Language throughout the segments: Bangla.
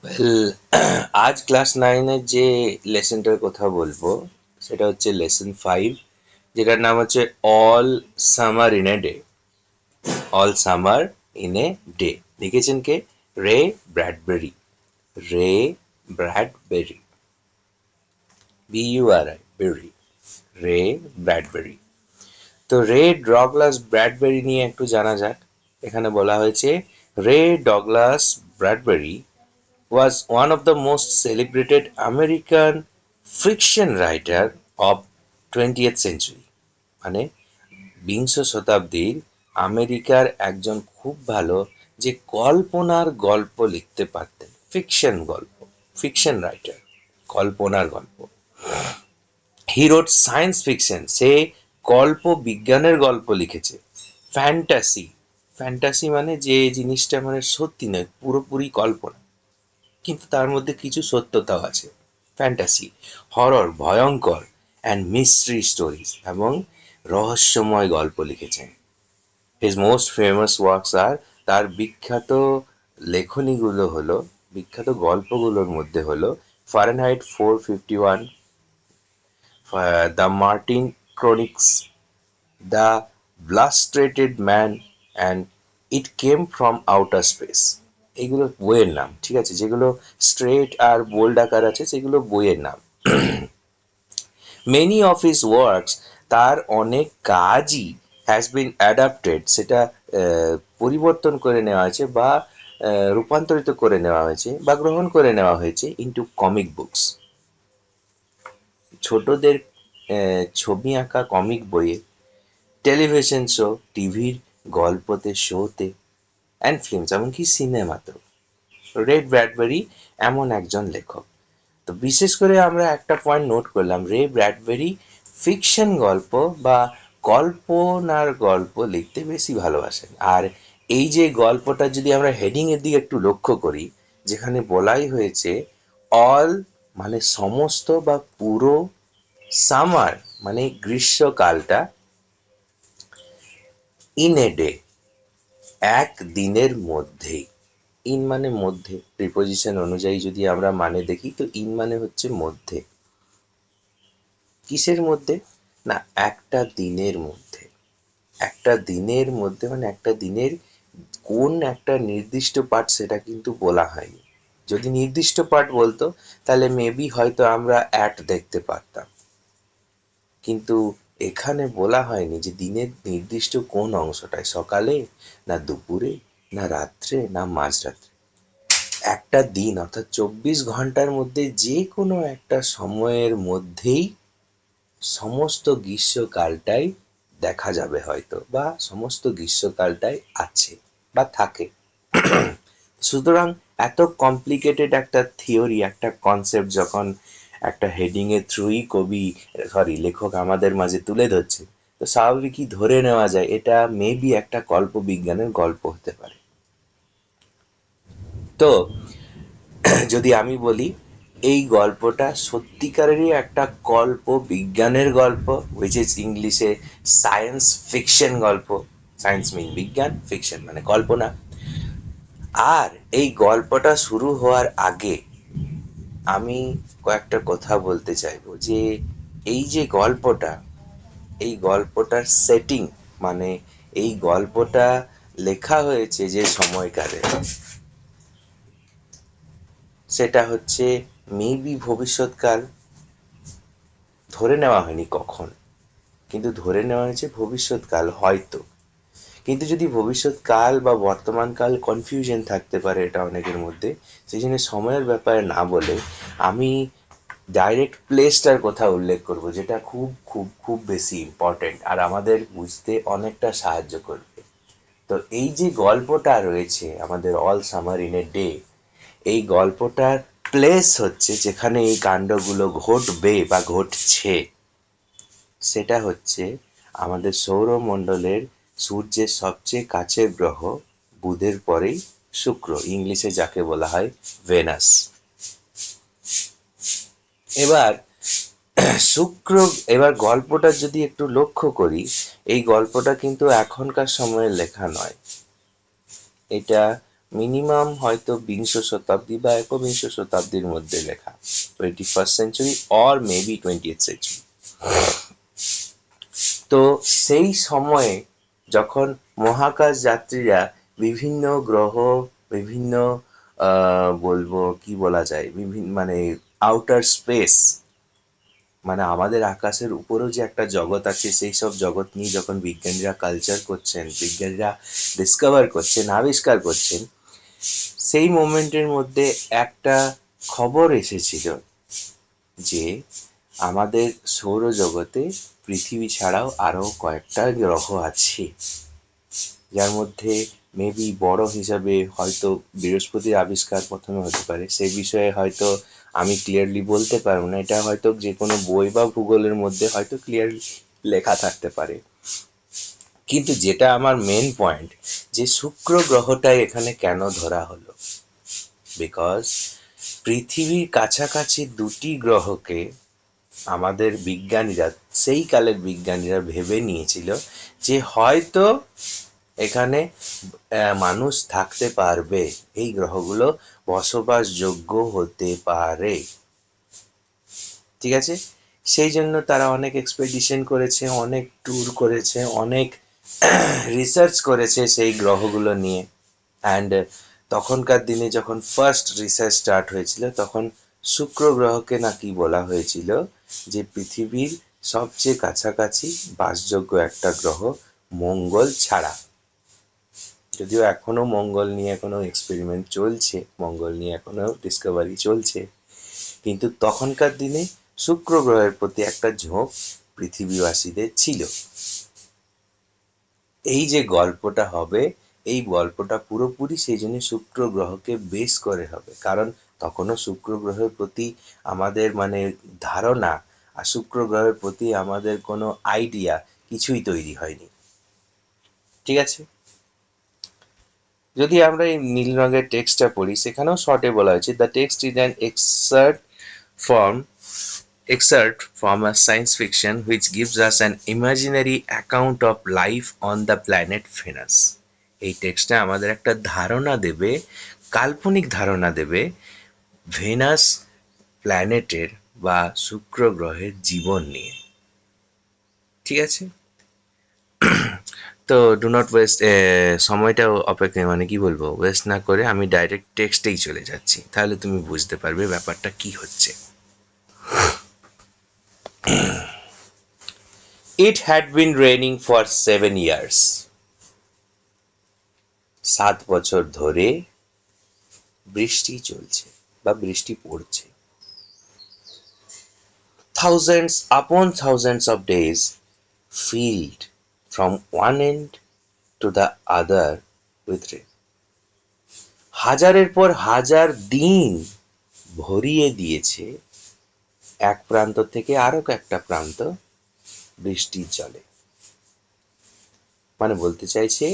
ওয়েল, আজ ক্লাস নাইনের যে লেসনটার কথা বলবো সেটা হচ্ছে লেসন 5, যেটার নাম হচ্ছে all summer in a day. All summer in a day লিখেছেন কে? রে ব্র্যাডবেরি। রে ব্র্যাডবেরি, BURI, বেরি, রে ব্র্যাডবেরি। তো রে ডগলাস ব্র্যাডবেরি নিয়ে একটু জানা যাক। এখানে বলা হয়েছে রে Douglas ব্র্যাডবেরি was one of the most celebrated American fiction writer of 20th century। মানে বিংশ শতাব্দীর আমেরিকার একজন খুব ভালো যে কল্পনার গল্প লিখতে পারতেন, ফিকশন গল্প, ফিকশন রাইটার, কল্পনার গল্প। হি রোট সায়েন্স ফিকশন, সে কল্প বিজ্ঞানের গল্প লিখেছে। ফ্যান্টাসি, ফ্যান্টাসি মানে যে জিনিসটা মানে সত্যি নয়, পুরোপুরি কল্পনা, কিন্তু তার মধ্যে কিছু সত্যতাও আছে। ফ্যান্টাসি, হরর, ভয়ঙ্কর, অ্যান্ড মিস্ট্রি স্টোরিজ, এবং রহস্যময় গল্প লিখেছেন। His most famous works are, তার বিখ্যাত লেখনীগুলো হলো, বিখ্যাত গল্পগুলোর মধ্যে হলো Fahrenheit 451, the Martian Chronicles, the Illustrated Man, and it came from outer space. এগুলো বইয়ের নাম, ঠিক আছে? যেগুলো স্ট্রেট আর বোল্ড আকার আছে সেগুলো বইয়ের নাম। মেনি অফ হিজ ওয়ার্কস, তার অনেক কাজই হ্যাজ বিন অ্যাডাপ্টেড, সেটা পরিবর্তন করে নেওয়া হয়েছে বা রূপান্তরিত করে নেওয়া হয়েছে বা গ্রহণ করে নেওয়া হয়েছে ইন্টু কমিক বুকস। ছোটদের ছবি আঁকা কমিক বইয়ে, টেলিভিশন শো, টিভির গল্পতে, শোতে, অ্যান্ড ফিল্মস, এমনকি সিনেমাতেও রেড ব্র্যাডবেরি এমন একজন লেখক। তো বিশেষ করে আমরা একটা পয়েন্ট নোট করলাম, রে ব্র্যাডবেরি ফিকশন গল্প বা কল্পনার গল্প লিখতে বেশি ভালোবাসেন। আর এই যে গল্পটা যদি আমরা হেডিং এর দিকে একটু লক্ষ্য করি, যেখানে বলাই হয়েছে অল মানে সমস্ত বা পুরো, সামার মানে গ্রীষ্মকালটা, ইন এ ডে এক দিনের মধ্যেই। ইন মানে মধ্যে, প্রিপোজিশন অনুযায়ী যদি আমরা মানে দেখি তো ইন মানে হচ্ছে মধ্যে। কিসের মধ্যে? না, একটা দিনের মধ্যে। একটা দিনের মধ্যে মানে একটা দিনের কোন একটা নির্দিষ্ট পার্ট সেটা কিন্তু বলা হয়নি। যদি নির্দিষ্ট পার্ট বলতো তাহলে মেবি হয়তো আমরা অ্যাট দেখতে পারতাম, কিন্তু এখানে বলা হয়নি যে দিনের নির্দিষ্ট কোন অংশটায়, সকালে না দুপুরে না রাত্রে না মাঝরাত্রে। একটা দিন অর্থাৎ 24 ঘন্টার মধ্যে যে কোনো একটা সময়ের মধ্যেই সমস্ত গ্রীষ্মকালটাই দেখা যাবে হয়তো, বা সমস্ত গ্রীষ্মকালটাই আছে বা থাকে। সুতরাং এত কমপ্লিকেটেড একটা থিওরি, একটা কনসেপ্ট যখন একটা হেডিং এর থ্রুই লেখক আমাদের মাঝে তুলে ধরছে, তো স্বাভাবিকই ধরে নেওয়া যায় এটা মেবি একটা কল্প বিজ্ঞানের গল্প হতে পারে। তো যদি আমি বলি এই গল্পটা সত্যিকারেরই একটা কল্প বিজ্ঞানের গল্প, হুইচ ইজ ইংলিশে সায়েন্স ফিকশন গল্প। সায়েন্স মিন বিজ্ঞান, ফিকশন মানে কল্পনা। আর এই গল্পটা শুরু হওয়ার আগে আমি কয়েকটা কথা বলতে চাইবো যে এই যে গল্পটা, এই গল্পটার সেটিং মানে এই গল্পটা লেখা হয়েছে যে সময়কালে, সেটা হচ্ছে মেবি ভবিষ্যৎকাল। ধরে নেওয়া হয়নি কখন, কিন্তু ধরে নেওয়া হয়েছে ভবিষ্যৎকাল হয়তো। কিন্তু যদি ভবিষ্যৎকাল বা বর্তমানকাল কনফিউশন থাকতে পারে এটা অনেকের মধ্যে, সেই জন্য সময়ের ব্যাপারে না বলে আমি ডাইরেক্ট প্লেসটার কথা উল্লেখ করব, যেটা খুব খুব খুব বেশি ইম্পর্টেন্ট আর আমাদের বুঝতে অনেকটা সাহায্য করবে। তো এই যে গল্পটা রয়েছে আমাদের all summer in a day, এই গল্পটার প্লেস হচ্ছে যেখানে এই কাণ্ডগুলো ঘটবে বা ঘটছে, সেটা হচ্ছে আমাদের সৌরমণ্ডলের সূর্যের সবচেয়ে কাছের গ্রহ বুধের পরেই শুক্র, ইংলিশে যাকে বলা হয় ভেনাস। এবার শুক্র, এবার গল্পটা যদি একটু লক্ষ্য করি, এই গল্পটা কিন্তু এখনকার সময়ে লেখা নয়, এটা মিনিমাম হয়তো বিংশ শতাব্দী বা একবিংশ শতাব্দীর মধ্যে লেখা, 21st century or maybe 20th century. তো সেই সময়ে যখন মহাকাশ যাত্রীরা বিভিন্ন গ্রহ, বিভিন্ন বলবো কি বলা যায়, বিভিন্ন মানে আউটার স্পেস, মানে আমাদের আকাশের উপরেও যে একটা জগৎ আছে, সেই সব জগৎ নিয়ে যখন বিজ্ঞানীরা কালচার করছেন, বিজ্ঞানীরা ডিসকভার করছেন, আবিষ্কার করছেন, সেই মোমেন্টের মধ্যে একটা খবর এসেছিল যে আমাদের সৌরজগতে পৃথিবী ছাড়াও আরও কয়েকটা গ্রহ আছে, যার মধ্যে মেবি বড় হিসাবে হয়তো বৃহস্পতির আবিষ্কার প্রথমে হতে পারে। সেই বিষয়ে হয়তো আমি ক্লিয়ারলি বলতে পারবো না, এটা হয়তো যে কোনো বই বা ভূগোলের মধ্যে হয়তো ক্লিয়ারলি লেখা থাকতে পারে। কিন্তু যেটা আমার মেন পয়েন্ট, যে শুক্র গ্রহটাই এখানে কেন ধরা হলো, বিকজ পৃথিবীর কাছাকাছি দুটি গ্রহকে আমাদের বিজ্ঞানীরা, সেই কালের বিজ্ঞানীরা ভেবে নিয়েছিল যে হয়তো এখানে মানুষ থাকতে পারবে, এই গ্রহগুলো বসবাসযোগ্য হতে পারে, ঠিক আছে। সেই জন্য তারা অনেক এক্সপেডিশন করেছে, অনেক ট্যুর করেছে, অনেক রিসার্চ করেছে সেই গ্রহগুলো নিয়ে। অ্যান্ড তখনকার দিনে যখন ফার্স্ট রিসার্চ স্টার্ট হয়েছিল, তখন শুক্র গ্রহকে নাকি বলা হয়েছিল যে পৃথিবীর সবচেয়ে কাছাকাছি বাসযোগ্য একটা গ্রহ, মঙ্গল ছাড়া। যদিও এখনো মঙ্গল নিয়ে এখনো এক্সপেরিমেন্ট চলছে, মঙ্গল নিয়ে এখনো ডিসকভারি চলছে, কিন্তু তখনকার দিনে শুক্র গ্রহের প্রতি একটা ঝোঁক পৃথিবীবাসীদের ছিল। এই যে গল্পটা হবে, এই গল্পটা পুরোপুরি সেই জন্য শুক্র গ্রহকে বেস করে হবে, কারণ তখনও শুক্র গ্রহের প্রতি আমাদের মানে ধারণা আর শুক্র গ্রহের প্রতি আমাদের কোনো আইডিয়া কিছুই তৈরি হয়নি, ঠিক আছে। যদি আমরা এই নীল রঙের টেক্সটটা পড়ি, সেখানেও শর্টে বলা হয়েছে, the text is an excerpt from a science fiction which gives us an imaginary account of life on the planet Venus. এই টেক্সটটা আমাদের একটা ধারণা দেবে, কাল্পনিক ধারণা দেবে ভেনাস প্ল্যানেটের বা শুক্র গ্রহের জীবন নিয়ে, ঠিক আছে। তো ডু নট ওয়েস্ট সময়টাও অপেক্ষা মানে কি বলবো ওয়েস্ট না করে আমি ডাইরেক্ট টেক্সটেই চলে যাচ্ছি, তাহলে তুমি বুঝতে পারবে ব্যাপারটা কি হচ্ছে। It had been raining for 7 years. 7 বছর ধরে বৃষ্টি চলছে বা বৃষ্টি পড়ছে। Thousands upon thousands of days filled from one end to the other with rain. হাজারের পর হাজার দিন ভরিয়ে দিয়েছে এক প্রান্ত থেকে আরো একটা প্রান্ত বৃষ্টির জলে। মানে বলতে চাইছে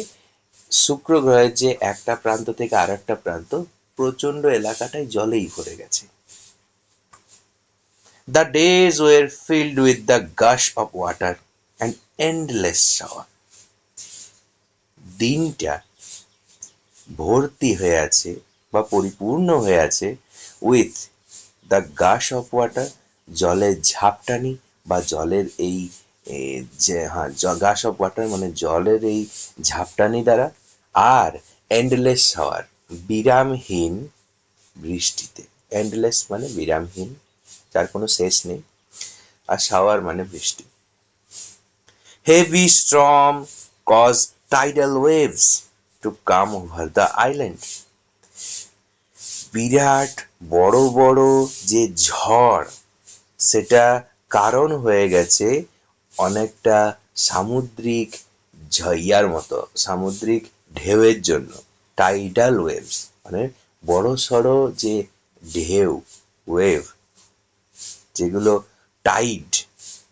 শুক্র গ্রহের যে একটা প্রান্ত থেকে আর একটা প্রান্ত, প্রচন্ড এলাকাটাই জলেই ভরে গেছে। The days were filled with the gush of water and endless shower. দিনটা ভর্তি হয়ে আছে বা পরিপূর্ণ হয়ে আছে উইথ দ্য গাশ অফ ওয়াটার, জলের ঝাপটানি বা জলের এই যে গাশ অফ ওয়াটার মানে জলের এই ঝাপটানি দ্বারা, আর এন্ডলেস শাওয়ার বিরামহীন বৃষ্টিতে। এন্ডলেস মানে বিরামহীন, যার কোনো শেষ নেই, আর শাওয়ার মানে বৃষ্টি। Heavy storm cause tidal waves to come over the island. বিরাট বড় বড় যে ঝড়, সেটা কারণ হয়ে গেছে অনেকটা সামুদ্রিক ঝইয়ার মতো, সামুদ্রিক ঢেউয়ের জন্য। টাইডাল ওয়েভস মানে বড় সড়ো যে ঢেউ, ওয়েভ, যেগুলো টাইড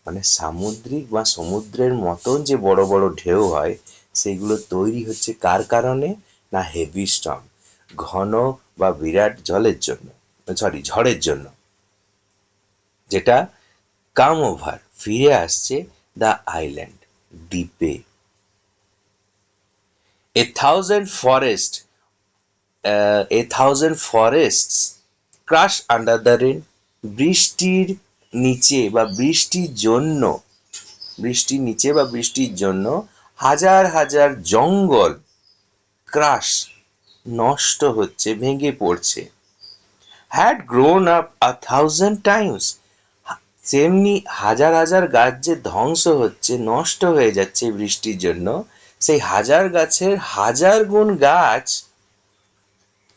মানে সামুদ্রিক বা সমুদ্রের মতন যে বড় বড় ঢেউ হয়, সেগুলো তৈরি হচ্ছে কার কারণে, না হেভি স্টর্ম, ঘন বা বিরাট জলের জন্য, ঝড়ের জন্য, যেটা কাম ওভার ফিরে আসছে দ্য আইল্যান্ড দ্বীপে। A thousand forests a thousand forests crash under the rain. বৃষ্টির নিচে বা বৃষ্টির জন্য হাজার হাজার জঙ্গল ক্রাশ নষ্ট হচ্ছে, ভেঙে পড়ছে। হ্যাড গ্রোন আপ 1,000 times, তেমনি হাজার হাজার গাছ যে ধ্বংস হচ্ছে, নষ্ট হয়ে যাচ্ছে বৃষ্টির জন্য, সেই হাজার গাছের হাজার গুণ গাছ,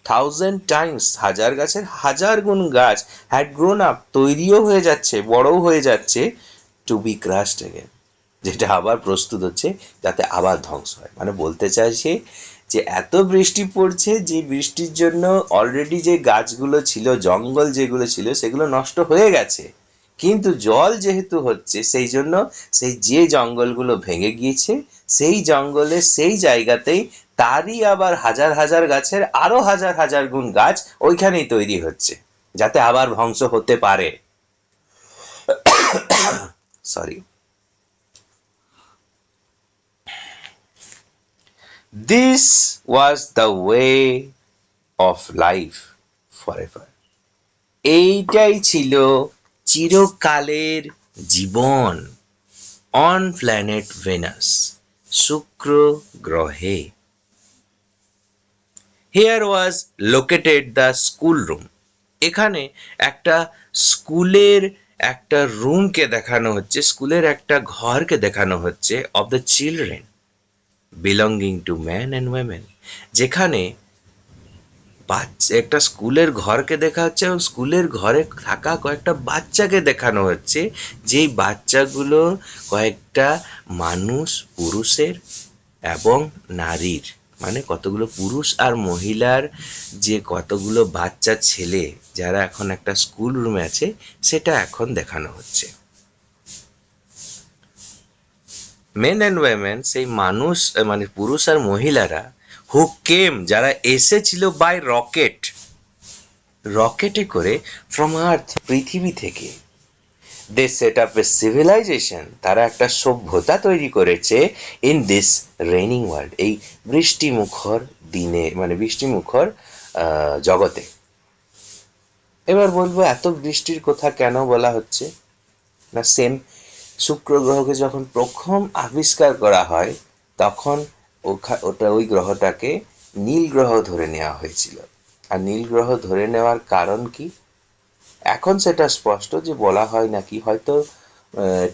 1,000 times, হাজার গাছের হাজার গুণ গাছ হ্যাড গ্রোন আপ, তৈরিও হয়ে যাচ্ছে, বড়ও হয়ে যাচ্ছে, টু বি ক্রাশড অ্যাগেন, যেটা আবার প্রস্তুত হচ্ছে যাতে আবার ধ্বংস হয়। মানে বলতে চাইছে যে এত বৃষ্টি পড়ছে যে বৃষ্টির জন্য অলরেডি যে গাছগুলো ছিল, জঙ্গল যেগুলো ছিল, সেগুলো নষ্ট হয়ে গেছে, কিন্তু জল যেহেতু হচ্ছে সেই জন্য সেই যে জঙ্গলগুলো ভেঙে গিয়েছে সেই জঙ্গলে সেই জায়গাতেই তারই আবার হাজার হাজার গাছের আরো হাজার হাজার গুণ গাছ ওইখানেই তৈরি হচ্ছে, যাতে আবার ধ্বংস হতে পারে। Sorry. This was the way of life forever. এইটাই ছিল চিরকালের জীবন অন প্ল্যানেট ভেনাস, শুক্র গ্রহে। Here was located the school room. এখানে একটা স্কুলের একটা রুমকে দেখানো হচ্ছে, স্কুলের একটা ঘরকে দেখানো হচ্ছে, of the children belonging to man and women, যেখানে একটা স্কুলের ঘরকে দেখা হচ্ছে এবং স্কুলের ঘরে থাকা কয়েকটা বাচ্চাকে দেখানো হচ্ছে, যেই বাচ্চাগুলো কয়েকটা মানুষ, পুরুষের এবং নারীর, মানে কতগুলো পুরুষ আর মহিলার যে কতগুলো বাচ্চা ছেলে যারা এখন একটা স্কুল রুমে আছে, সেটা এখন দেখানো হচ্ছে। মেন অ্যান্ড ওয়েমেন, সেই মানুষ মানে পুরুষ আর মহিলারা, হু কেম, যারা এসেছিল বাই রকেট, রকেটে করে, ফ্রম আর্থ, পৃথিবী থেকে। দে সেট আপ এ সিভিলাইজেশন, তারা একটা সভ্যতা তৈরি করেছে, ইন দিস রেইনিং ওয়ার্ল্ড, এই বৃষ্টিমুখর দিনে, মানে বৃষ্টিমুখর জগতে। এবার বলবো এত বৃষ্টির কথা কেন বলা হচ্ছে না, সেম শুক্র গ্রহকে যখন প্রথম আবিষ্কার করা হয় তখন ওই গ্রহটাকে নীল গ্রহ ধরে নেওয়া হয়েছিল। আর নীল গ্রহ ধরে নেওয়ার কারণ কি, এখন সেটা স্পষ্ট যে বলা হয় নাকি হয়তো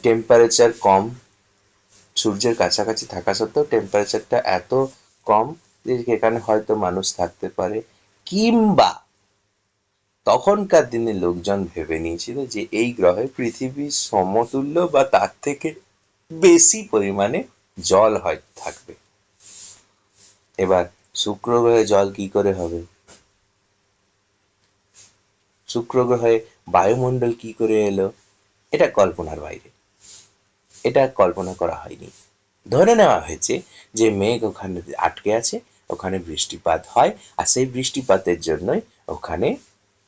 টেম্পারেচার কম, সূর্যের কাছাকাছি থাকা সত্ত্বেও টেম্পারেচারটা এত কম যে এখানে হয়তো মানুষ থাকতে পারে, কিংবা তখনকার দিনে লোকজন ভেবে নিয়েছিল যে এই গ্রহে পৃথিবীর সমতুল্য বা তার থেকে বেশি পরিমাণে জল হয় থাকবে। এবার শুক্র গ্রহে জল কি করে হবে, শুক্র গ্রহে বায়ুমণ্ডল কি করে এলো, এটা কল্পনার বাইরে, এটা কল্পনা করা হয়নি। ধরে নেওয়া হয়েছে যে মেঘ ওখানে আটকে আছে, ওখানে বৃষ্টিপাত হয়, আর সেই বৃষ্টিপাতের জন্যই ওখানে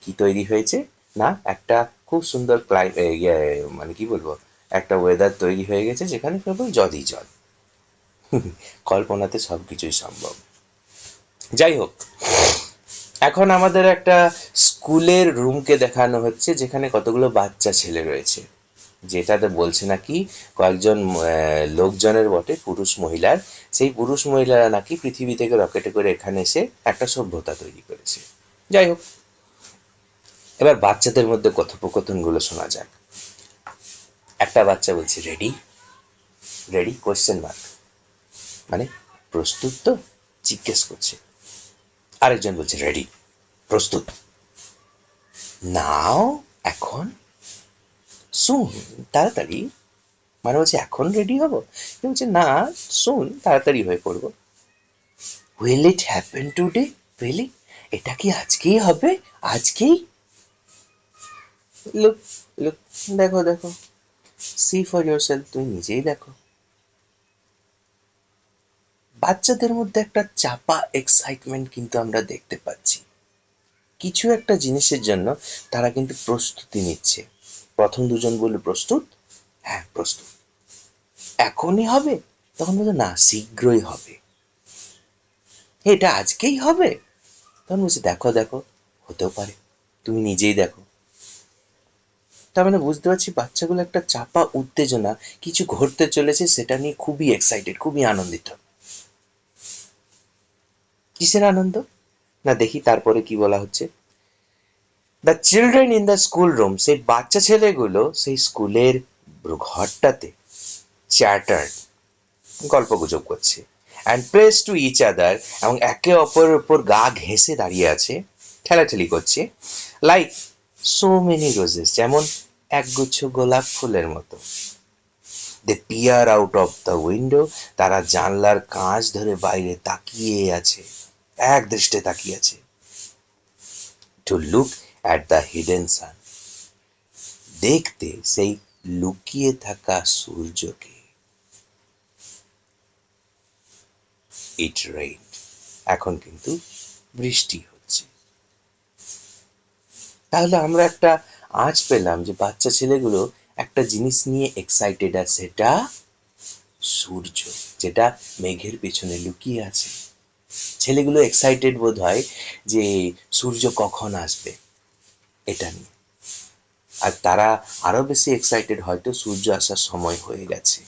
কি তৈরি হয়েছে না, একটা খুব সুন্দর মানে কি বলবো, একটা ওয়েদার তৈরি হয়ে গেছে যেখানে কেবল জলই জল। কল্পনাতে সবকিছুই সম্ভব। যাই হোক, এখন আমাদের একটা স্কুলের রুমকে দেখানো হচ্ছে যেখানে কতগুলো বাচ্চা ছেলে রয়েছে, যেটাতে বলছে নাকি কয়েকজন লোকজনের বটে, পুরুষ মহিলার, সেই পুরুষ মহিলারা নাকি পৃথিবী থেকে রকেটে করে এখানে এসে একটা সভ্যতা তৈরি করেছে। যাই হোক, এবার বাচ্চাদের মধ্যে কথোপকথনগুলো শোনা যাক। একটা বাচ্চা বলছে রেডি, রেডি কোয়েশ্চেন মার্ক, মানে প্রস্তুত তো, জিজ্ঞেস করছে। আরেকজন বলছে রেডি, প্রস্তুত, নাও, এখন, শুন, তাড়াতাড়ি, মানে বলছে এখন রেডি হবো, বলছে না, শুন, তাড়াতাড়ি হয়ে পড়বো। Will it happen today, really, এটা কি আজকেই হবে, আজকেই, লুক, লুক, দেখো দেখো, সি ফর ইয়োরসেলফ, তুমি নিজেই দেখো। বাচ্চাদের মধ্যে একটা চাপা এক্সাইটমেন্ট কিন্তু আমরা দেখতে পাচ্ছি, কিছু একটা জিনিসের জন্য তারা কিন্তু প্রস্তুতি নিচ্ছে। প্রথম দুজন বলল প্রস্তুত, হ্যাঁ প্রস্তুত, এখনই হবে, তখন বললো না শীঘ্রই হবে, এটা আজকেই হবে, তখন বলছে দেখো দেখো, হতেও পারে, তুমি নিজেই দেখো। তার মানে বুঝতে পারছি বাচ্চাগুলো একটা চাপা উত্তেজনা, কিছু ঘটতে চলেছে সেটা নিয়ে খুবই এক্সাইটেড, খুবই আনন্দিত। কিসের আনন্দ? না দেখি তারপরে কি বলা হচ্ছে। The children in the school room, সেই বাচ্চা ছেলেগুলো সেই স্কুলের ঘরটাতে চ্যাটার, গল্পগুজব করছে, and press to each other, এবং একে অপরের উপর গা ঘেঁষে দাঁড়িয়ে আছে, ঠেলাঠেলি করছে, লাইক সো মেনি রোজেস, যেমন একগুচ্ছ গোলাপ ফুলের মতো। They peer out of the window, তারা জানলার কাঁচ ধরে বাইরে তাকিয়ে আছে, এক দৃষ্টে তাকিয়ে আছে। To look at the hidden sun, দেখতে সেই লুকিয়ে থাকা সূর্যকে। ইট রেইন, এখন কিন্তু বৃষ্টি হচ্ছে। তাহলে আমরা একটা আঁচ পেলাম যে বাচ্চা ছেলেগুলো একটা জিনিস নিয়ে এক্সাইটেড, আর সেটা সূর্য, যেটা মেঘের পেছনে লুকিয়ে আছে। ছেলেগুলো এক্সাইটেড বোধ হয় যে সূর্য কখন আসবে এটা নিয়ে, আর তারা আরো বেশি এক্সাইটেড হয়তো সূর্য আসার সময় হয়ে গেছে।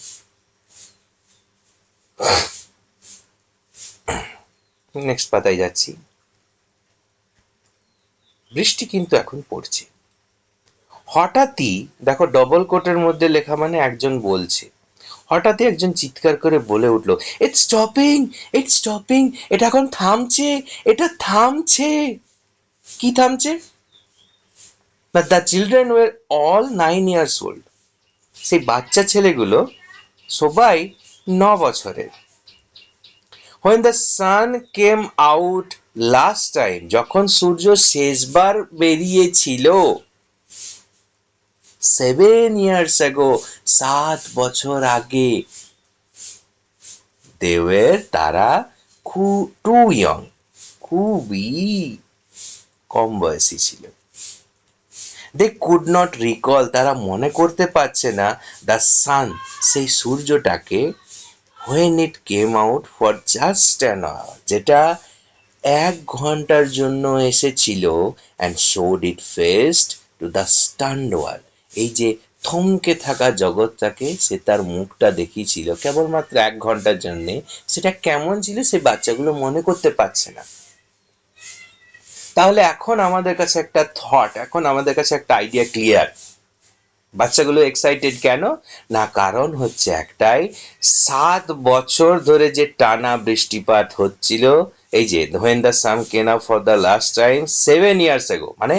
নেক্সট পাতায় যাচ্ছি। বৃষ্টি কিন্তু এখন পড়ছে। হঠাৎই দেখো, ডবল কোটের মধ্যে লেখা মানে একজন বলছে, হঠাৎই একজন চিৎকার করে বলে উঠলো, ইটস স্টপিং, ইটস স্টপিং, এটা এখন থামছে, এটা থামছে। কি থামছে? But the children were all 9 years old, সেই বাচ্চা ছেলেগুলো সবাই 9 বছরের। when the sun came out last time, যখন সূর্য শেষবার বেরিয়েছিল, 7 years ago, 7 বছর আগে, they were, তারা too young, খুবই কম বয়সী ছিল। they could not recall, তারা মনে করতে পারছে না, the sun, সেই সূর্যটাকে, when it came out for just an hour, যেটা 1 ঘন্টার জন্য এসেছিল, and showed it faced to the stunned world, এই যে থমকে থাকা জগৎটাকে সে তার মুখটা দেখিয়েছিল কেবলমাত্র 1 ঘন্টার জন্যে, সেটা কেমন ছিল সে বাচ্চাগুলো মনে করতে পারছে না। তাহলে এখন আমাদের কাছে একটা থট, এখন আমাদের কাছে একটা আইডিয়া ক্লিয়ার। বাচ্চাগুলো এক্সাইটেড কেন? না কারণ হচ্ছে একটাই, 7 বছর ধরে যে টানা বৃষ্টিপাত হচ্ছিল, এই যে when the sun came up for the last time 7 years ago, মানে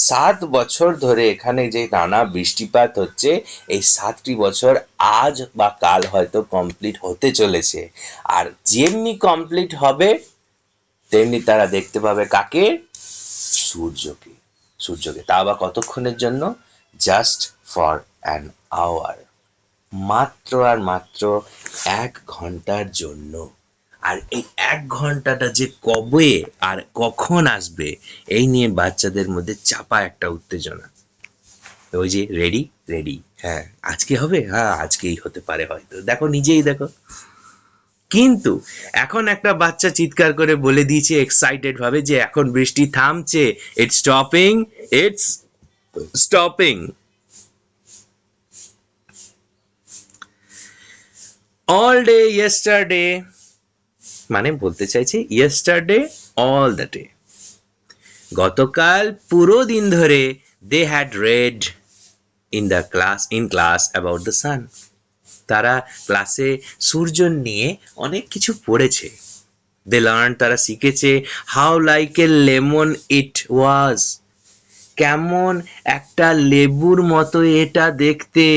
7 বছর ধরে এখানে যে টানা বৃষ্টিপাত হচ্ছে, এই 7টি বছর আজ বা কাল হয়তো কমপ্লিট হতে চলেছে। আর যেমনি কমপ্লিট হবে তেমনি তারা দেখতে পাবে কাকে? সূর্যকে। সূর্যকে, তা আবার কতক্ষণের জন্য? জাস্ট ফর অ্যান আওয়ার, মাত্র আর মাত্র 1 ঘন্টার জন্য। আর এই 1 ঘন্টাটা যে কবে আর কখন আসবে, এই নিয়ে বাচ্চাদের মধ্যে চাপা একটা উত্তেজনা। ওই যে রেডি রেডি, হ্যাঁ আজকে হবে, হ্যাঁ আজকেই হতে পারে হয়তো, দেখো নিজেই দেখো। কিন্তু এখন একটা বাচ্চা চিৎকার করে বলে দিয়েছে এক্সাইটেড ভাবে যে এখন বৃষ্টি থামছে, it's stopping, it's stopping. All day yesterday, মানে বলতে চাইছে ইয়েস্টারডে অল দ্য ডে, গতকাল পুরো দিন ধরে they had read in class about the sun, তারা ক্লাসে সূর্য নিয়ে অনেক কিছু পড়েছে। দে লার্ন, তারা শিখেছে, হাউ লাইক এ লেমন ইট ওয়াজ, কেমন একটা লেবুর মতো এটা দেখতে,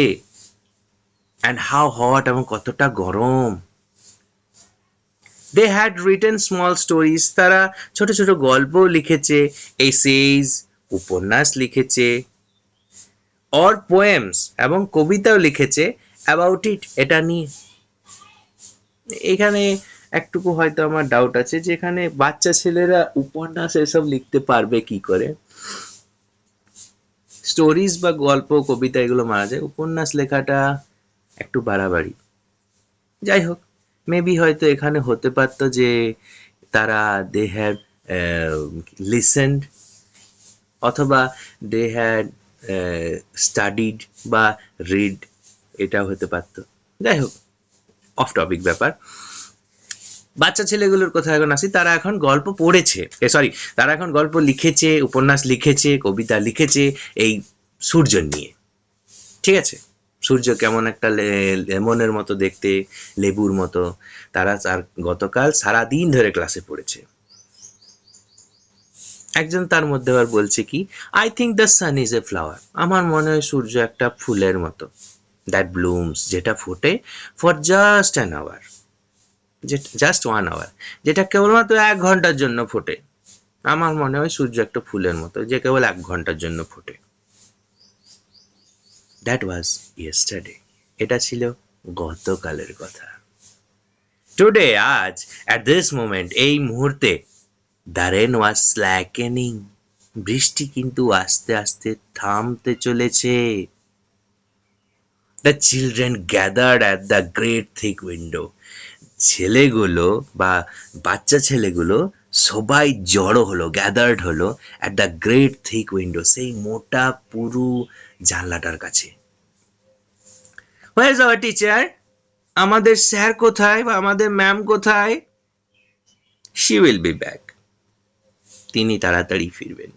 অ্যান্ড হাউ হট, এবং কতটা গরম। They had written small stories, তারা ছোট ছোট গল্প লিখেছে, এসেজ, উপন্যাস লিখেছে, অর পোয়েমস, এবং কবিতাও লিখেছে, অ্যাবাউট ইট, এটা নিয়ে। এখানে একটুকু হয়তো আমার ডাউট আছে যে এখানে বাচ্চা ছেলেরা উপন্যাস এসব লিখতে পারবে কি করে? স্টোরিজ বা গল্প কবিতা এগুলো মারা যায়, উপন্যাস লেখাটা একটু বাড়াবাড়ি। যাই হোক, মেবি হয়তো এখানে হতে পারতো যে তারা দে হ্যাভ লিসেন্ড, অথবা দে হ্যাড স্টাডিড বা রিড, এটাও হতে পারতো। যাই হোক, অফ টপিক ব্যাপার। বাচ্চা ছেলেগুলোর কথা এখন আসি, তারা এখন গল্প পড়েছে, সরি, তারা এখন গল্প লিখেছে, উপন্যাস লিখেছে, কবিতা লিখেছে এই সূর্য নিয়ে। ঠিক আছে, সূর্য কেমন একটা লেমনের মতো দেখতে, লেবুর মতো। তারা তার গতকাল সারাদিন ধরে ক্লাসে পড়েছে। একজন তার মধ্যে আবার বলছে কি, I think the sun is a flower, আমার মনে হয় সূর্য একটা ফুলের মতো, দ্যাট ব্লুমস, যেটা ফোটে for just an hour, just 1 hour, যেটা কেবলমাত্র 1 ঘন্টার জন্য ফোটে। আমার মনে হয় সূর্য একটা ফুলের মতো, যে কেবল 1 ঘন্টার জন্য ফোটে। দ্যাট ওয়াজ ইয়েস্টারডে, এটা ছিল গতকালের কথা। টুডে, আজ, অ্যাট দিস মোমেন্ট, এই মুহূর্তে, দ্য রেন ওয়াজ স্ল্যাকেনিং, বৃষ্টি কিন্তু আস্তে আস্তে থামতে চলেছে। The children gathered at the great thick window, ছেলেগুলো বা বাচ্চা ছেলেগুলো সবাই জড়ো হলো, গ্যাদার্ড হলো at the great thick window, সেই মোটা পুরু জানলাটার কাছে। হোয়ার ইজ আওয়ার টিচার, আমাদের স্যার কোথায় বা আমাদের ম্যাম কোথায়? শি উইল বি ব্যাক, তিনি তাড়াতাড়ি ফিরবেন।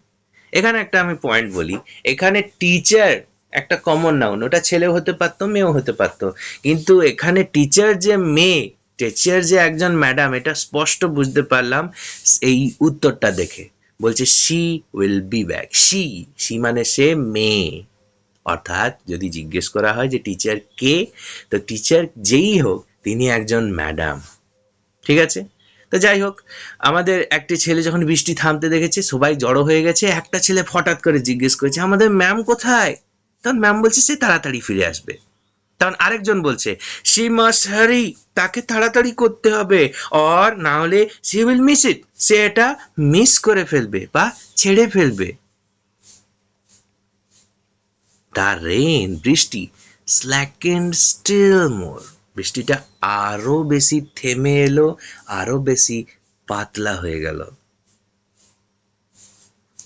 এখানে একটা আমি পয়েন্ট বলি, এখানে টিচার একটা কমন নাউন, ওটা ছেলেও হতে পারতো, মেয়েও হতে পারতো, কিন্তু এখানে টিচার যে মেয়ে, টিচার যে একজন ম্যাডাম, এটা স্পষ্ট বুঝতে পারলাম এই উত্তরটা দেখে। বলছে she will be back, she মানে সে, মেয়ে। অর্থাৎ যদি জিজ্ঞেস করা হয় যে টিচার কে, তো টিচার যেই হোক তিনি একজন ম্যাডাম। ঠিক আছে, তো যাই হোক, আমাদের একটি ছেলে যখন বৃষ্টি থামতে দেখেছে, সবাই জড়ো হয়ে গেছে, একটা ছেলে হঠাৎ করে জিজ্ঞেস করেছে আমাদের ম্যাম কোথায়? তখন ম্যাম বলছে সে তাড়াতাড়ি ফিরে আসবে। তখন আরেকজন বলছে শি মাস্ট হারি, তাকে তাড়াতাড়ি করতে হবে, অর না হলে শি উইল মিস ইট, সে এটা মিস করে ফেলবে বা ছেড়ে ফেলবে। দ্য রেন, বৃষ্টি, স্ল্যাকেন্ড স্টিল মোর, বৃষ্টিটা আরো বেশি থেমে এলো, আরো বেশি পাতলা হয়ে গেল।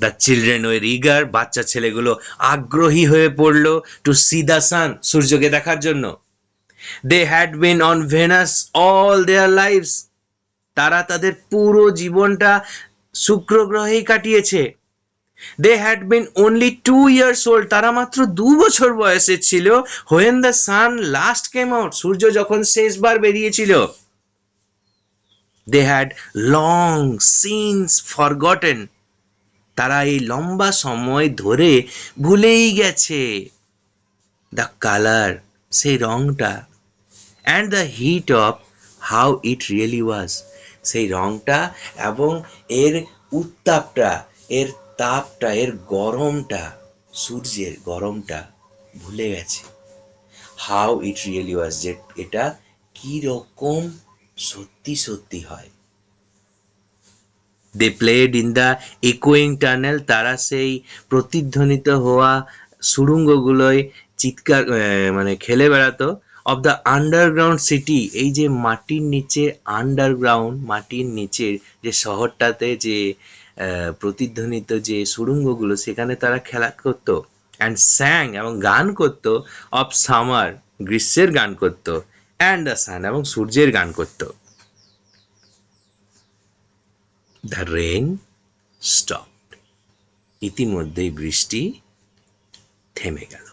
দ্য চিলড্রেন ওয়ার ইগার, বাচ্চা ছেলেগুলো আগ্রহী হয়ে পড়লো টু সি দ্য সান, সূর্যকে দেখার জন্য। They had been on Venus all their lives, তারা তাদের পুরো জীবনটা শুক্র গ্রহেই কাটিয়েছে। They had been only 2 years old, তারা মাত্র 2 বছর বয়সে ছিল। When the sun last came out, সূর্য যখন শেষবার বেরিয়েছিল। They had long since forgotten, তারা এই লম্বা সময় ধরে ভুলেই গেছে। দ্য কালার, সেই রংটা, and the heat of how it really was, সেই রংটা এবং এর উত্তাপটা, এর তাপটা, এর গরমটা, সূর্যের গরমটা ভুলে গেছে। হাউ ইট রিয়েলি ওয়াজ, যে এটা কি রকম সত্যি সত্যি হয়। দে প্লেড ইন দ্য ইকোয়িং টানেল, তারা সেই প্রতিধ্বনিত হওয়া সুড়ঙ্গগুলোয় চিৎকার মানে খেলে বেড়াতো। অফ দ্য আন্ডারগ্রাউন্ড সিটি, এই যে মাটির নিচে, আন্ডারগ্রাউন্ড মাটির নিচের যে শহরটাতে যে প্রতিধ্বনিত যে সুড়ঙ্গগুলো, সেখানে তারা খেলা করতো। অ্যান্ড স্যাং, এবং গান করতো। অফ সামার, গ্রীষ্মের গান করতো। অ্যান্ড দ্য সান, এবং সূর্যের গান করতো। দ্য রেন স্টপড, ইতিমধ্যেই বৃষ্টি থেমে গেল।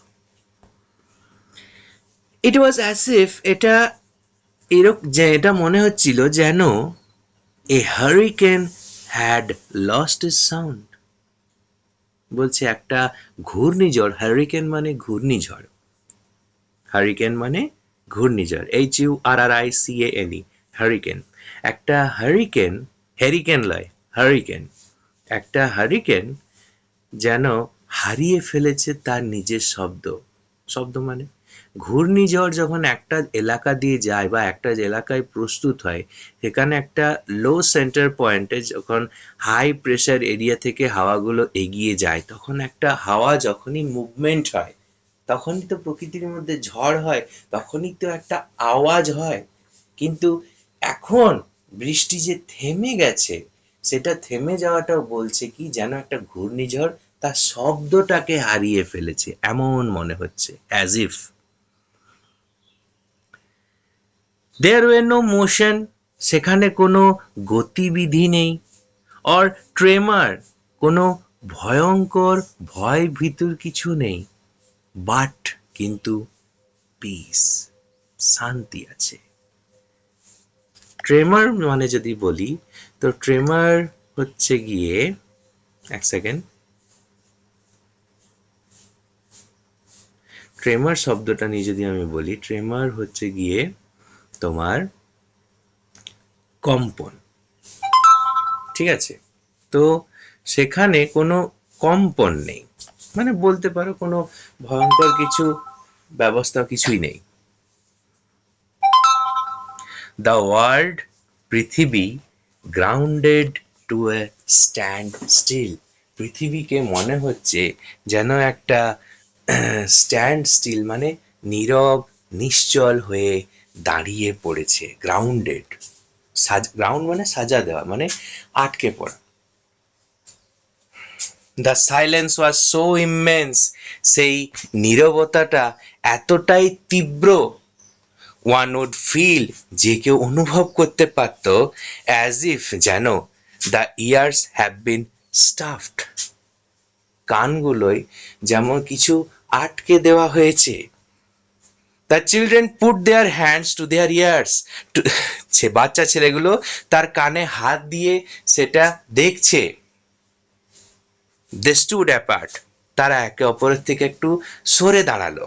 ইট ওয়াজ অ্যাজ ইফ, এটা এরকম যে এটা মনে হচ্ছিল যেন a hurricane had lost its sound, বলছে একটা ঘূর্ণিঝড়, হারিকেন মানে ঘূর্ণিঝড়, হারিকেন মানে ঘূর্ণিঝড়, HURRICANE, হারিকেন। একটা হারিকেন, হ্যারিকেন লয়, হারিকেন, একটা হারিকেন যেন হারিয়ে ফেলেছে তার নিজের শব্দ। শব্দ মানে ঘূর্ণিঝড় যখন একটা এলাকা দিয়ে যায় বা একটা এলাকায় প্রস্তুত হয়, সেখানে একটা লো সেন্টার পয়েন্টে যখন হাই প্রেশার এরিয়া থেকে হাওয়াগুলো এগিয়ে যায়, তখন একটা হাওয়া যখনই মুভমেন্ট হয়, তখনই তো প্রকৃতির মধ্যে ঝড় হয়, তখনই তো একটা আওয়াজ হয়। কিন্তু এখন বৃষ্টি যে থেমে গেছে, সেটা থেমে যাওয়াটাও বলছে কি যেন একটা ঘূর্ণিঝড় তার শব্দটাকে হারিয়ে ফেলেছে এমন মনে হচ্ছে, as if there were no motion, সেখানে কোনো গতিবিধি নেই, অর ট্রেমার, কোনো ভয়ঙ্কর ভয় ভীতুর কিছু নেই, বাট কিন্তু পিস, শান্তি আছে। ট্রেমার মানে যদি বলি তো ট্রেমার হচ্ছে গিয়ে, এক সেকেন্ড, ট্রেমার শব্দটা নিয়ে যদি আমি বলি, ট্রেমার হচ্ছে গিয়ে তোমার কম্পন, ঠিক আছে? তো সেখানে কোনো কম্পন নেই, মানে বলতে পারো কোনো ভয়ঙ্কর কিছু ব্যবস্থা কিছুই নেই। দ্য ওয়ার্ল্ড, পৃথিবী, গ্রাউন্ডেড টু এ স্ট্যান্ড স্টিল, পৃথিবীকে মনে হচ্ছে যেন একটা স্ট্যান্ড স্টিল মানে নীরব নিশ্চল হয়ে দাঁড়িয়ে পড়েছে, গ্রাউন্ডেড, গ্রাউন্ড মানে সাজা দেওয়া, মানে আটকে পড়া। The silence was so immense, সেই নীরবতাটা এতটাই তীব্র, ওয়ান উড ফিল, যে কেউ অনুভব করতে পারত, অ্যাজ ইফ, যেন the ears have been stuffed, কানগুলোয় যেমন কিছু আটকে দেওয়া হয়েছে। The children put their hands to their ears, বাচ্চা ছেলেগুলো তার কানে হাত দিয়ে সেটা দেখছে। দে স্টুড অ্যাপার্ট, তারা একে অপরের থেকে একটু সরে দাঁড়ালো।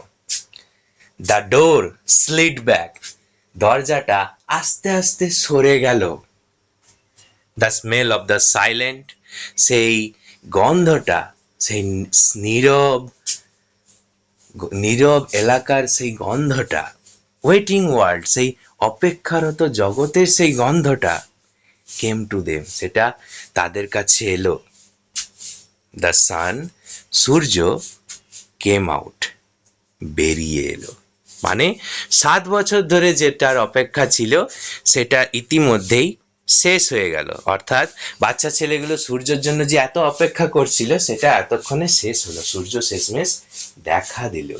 দ্য ডোর স্লিড ব্যাক, দরজাটা আস্তে আস্তে সরে গেল। The smell of the silent, সেই গন্ধটা, সেই নীরব নীরব এলাকার সেই গন্ধটা, ওয়েটিং ওয়ার্ল্ড, সেই অপেক্ষারত জগতের সেই গন্ধটা, কেম টু দেম, সেটা তাদের কাছে এলো। The sun, Surya, came out, বেরিয়ে এলো, মানে 7 বছর ধরে যেটার অপেক্ষা ছিল সেটা ইতিমধ্যেই শেষ হয়ে গেল, অর্থাৎ বাচ্চা ছেলেগুলো সূর্যের জন্য যে এত অপেক্ষা করছিল সেটা এতক্ষণে শেষ হলো, সূর্য শেষমেশ দেখা দিল।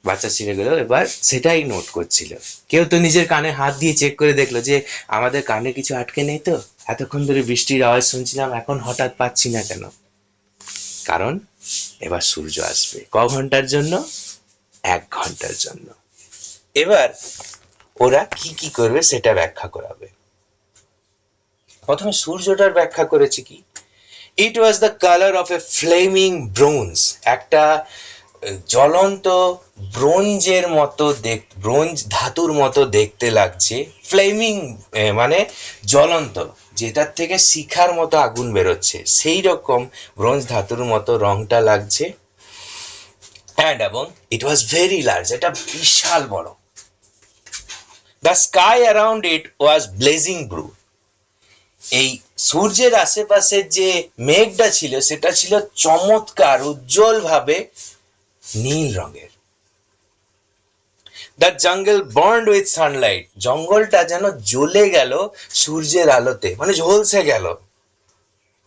বাচ্চা ছেলেগুলো এবার সেটাই নোট করছিল। কেউ তো নিজের কানে হাত দিয়ে চেক করে দেখলো যে আমাদের কানে কিছু আটকে নেই তো, এতক্ষণ ধরে বৃষ্টির আওয়াজ শুনছিলাম, এখন হঠাৎ পাচ্ছি না কেন? কারণ এবার সূর্য আসবে। ক ঘন্টার জন্য? 1 ঘন্টার জন্য। এবার ওরা কি কি করবে সেটা ব্যাখ্যা করাবে। প্রথমে সূর্যটার ব্যাখ্যা করেছে কি, it was the colour of a flaming bronze, একটা জ্বলন্ত ব্রোঞ্জের মতো ব্রোঞ্জ ধাতুর মতো দেখতে লাগছে। ফ্লেমিং মানে জ্বলন্ত, যেটার থেকে শিখার মতো আগুন বেরোচ্ছে, সেই রকম ব্রোঞ্জ ধাতুর মতো রংটা লাগছে। অ্যান্ড এবং ইট ওয়াজ ভেরি লার্জ, এটা বিশাল বড়। The sky around it was blazing blue, এই সূর্যের আশেপাশের যে মেঘটা ছিল সেটা ছিল চমৎকার উজ্জ্বল ভাবে নীল রঙের। The jungle burned with Sunlight, জঙ্গলটা যেন জ্বলে গেল সূর্যের আলোতে, মানে ঝলসে গেল।